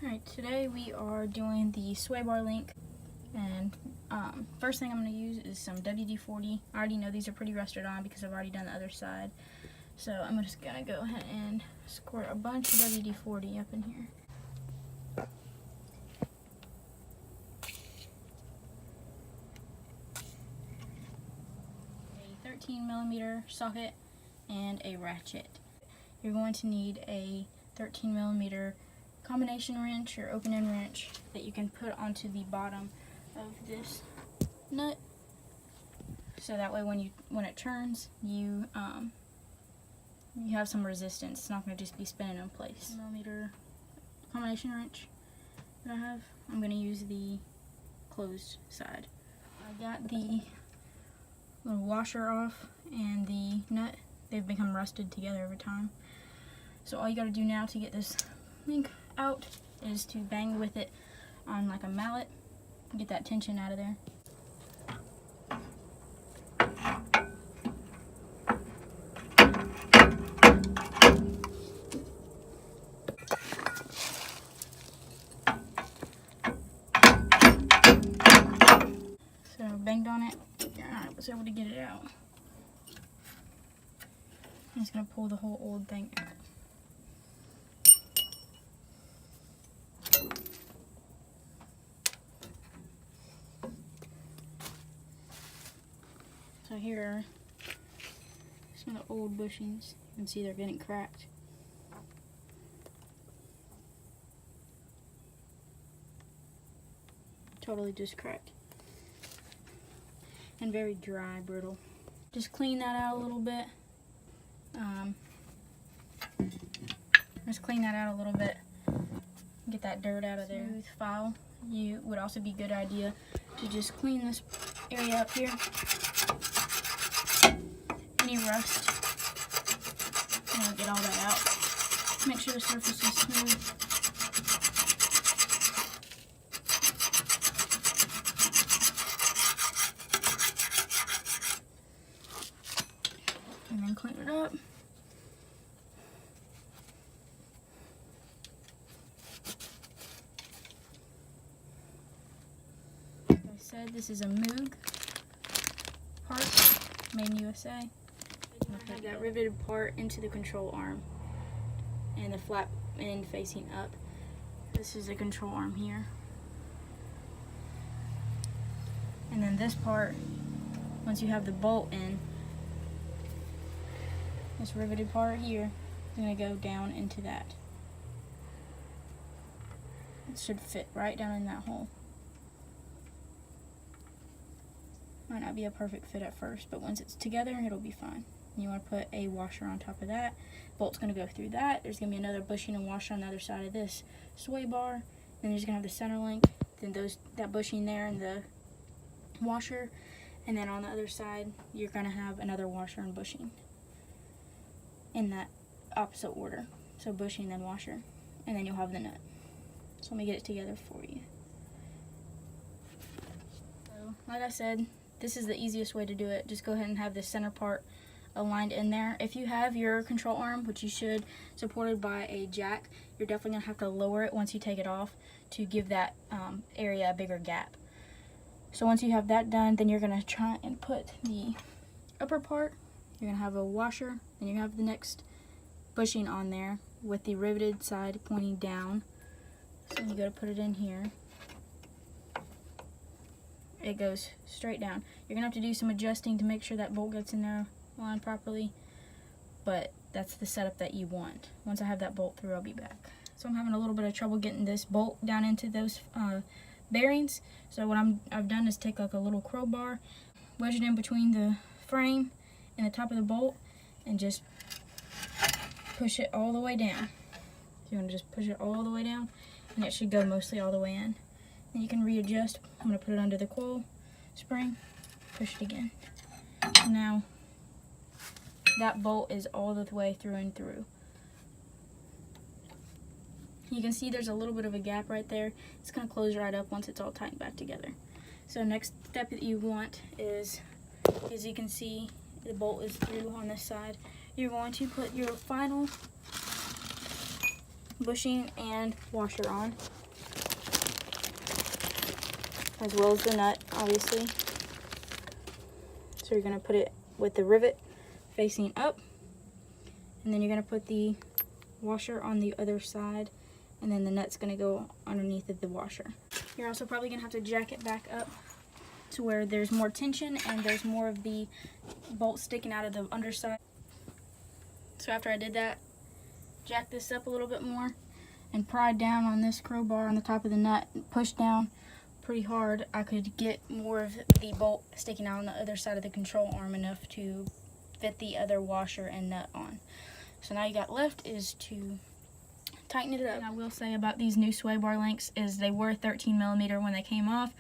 Alright, today we are doing the sway bar link, and first thing I'm going to use is some WD-40. I already know these are pretty rusted on because I've already done the other side. So I'm just going to go ahead and squirt a bunch of WD-40 up in here. A 13mm socket and a ratchet. You're going to need a 13mm combination wrench or open end wrench that you can put onto the bottom of this nut, so that way when it turns, you have some resistance. It's not going to just be spinning in place. Millimeter combination wrench that I have. I'm going to use the closed side. I got the little washer off and the nut. They've become rusted together over time. So all you got to do now to get this link out is to bang with it on like a mallet and get that tension out of there. So banged on it. I was able to get it out. I'm just going to pull the whole old thing out. So here are some of the old bushings. You can see they're getting cracked. Totally just cracked. And very dry, brittle. Just clean that out a little bit. Just clean that out a little bit. Get that dirt out of there. Smooth file. You would also be a good idea to just clean this area up here. Any rust, get all that out. Make sure the surface is smooth. And then clean it up. Like I said, this is a Moog part, made in USA. I have that riveted part into the control arm and the flap end facing up. This is the control arm here. And then this part, once you have the bolt in, this riveted part here is going to go down into that. It should fit right down in that hole. Might not be a perfect fit at first, but once it's together, it'll be fine. You want to put a washer on top of that. Bolt's going to go through that. There's going to be another bushing and washer on the other side of this sway bar. Then you're just going to have the center link, then that bushing there and the washer. And then on the other side, you're going to have another washer and bushing in that opposite order. So bushing, then washer. And then you'll have the nut. So let me get it together for you. So, like I said, this is the easiest way to do it. Just go ahead and have the center part aligned in there. If you have your control arm, which you should, supported by a jack, you're definitely going to have to lower it once you take it off to give that area a bigger gap. So once you have that done, then you're going to try and put the upper part. You're going to have a washer, and you're going to have the next bushing on there with the riveted side pointing down. So you go to put it in here. It goes straight down. You're going to have to do some adjusting to make sure that bolt gets in there line properly, but that's the setup that you want. Once I have that bolt through, I'll be back. So I'm having a little bit of trouble getting this bolt down into those bearings. So what I've done is take like a little crowbar, wedge it in between the frame and the top of the bolt, and just push it all the way down. So you want to just push it all the way down, and it should go mostly all the way in. Then you can readjust. I'm going to put it under the coil spring, push it again. Now that bolt is all the way through and through. You can see there's a little bit of a gap right there. It's going to close right up once it's all tightened back together. So next step that you want is, as you can see, the bolt is through on this side. You're going to put your final bushing and washer on, as well as the nut, obviously. So you're going to put it with the rivet facing up, and then you're going to put the washer on the other side, and then the nut's going to go underneath of the washer. You're also probably going to have to jack it back up to where there's more tension and there's more of the bolt sticking out of the underside. So after I did that, jack this up a little bit more and pried down on this crowbar on the top of the nut and push down pretty hard, I could get more of the bolt sticking out on the other side of the control arm enough to fit the other washer and nut on. So now you got left is to tighten it up. And I will say about these new sway bar links is they were 13 millimeter when they came off.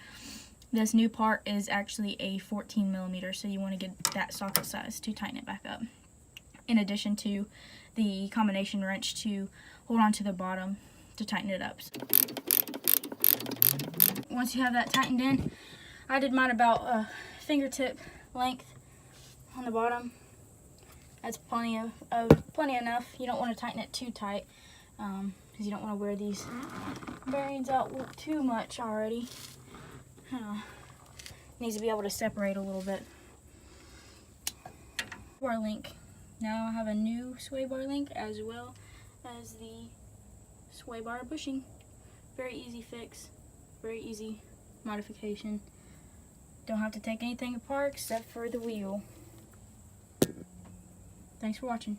This new part is actually a 14 millimeter, so you want to get that socket size to tighten it back up. In addition to the combination wrench to hold on to the bottom to tighten it up. Once you have that tightened in, I did mine about a fingertip length on the bottom. That's plenty enough. You don't want to tighten it too tight because you don't want to wear these bearings out too much already. Needs to be able to separate a little bit. Bar link. Now I have a new sway bar link as well as the sway bar bushing. Very easy fix, very easy modification. Don't have to take anything apart except for the wheel. Thanks for watching.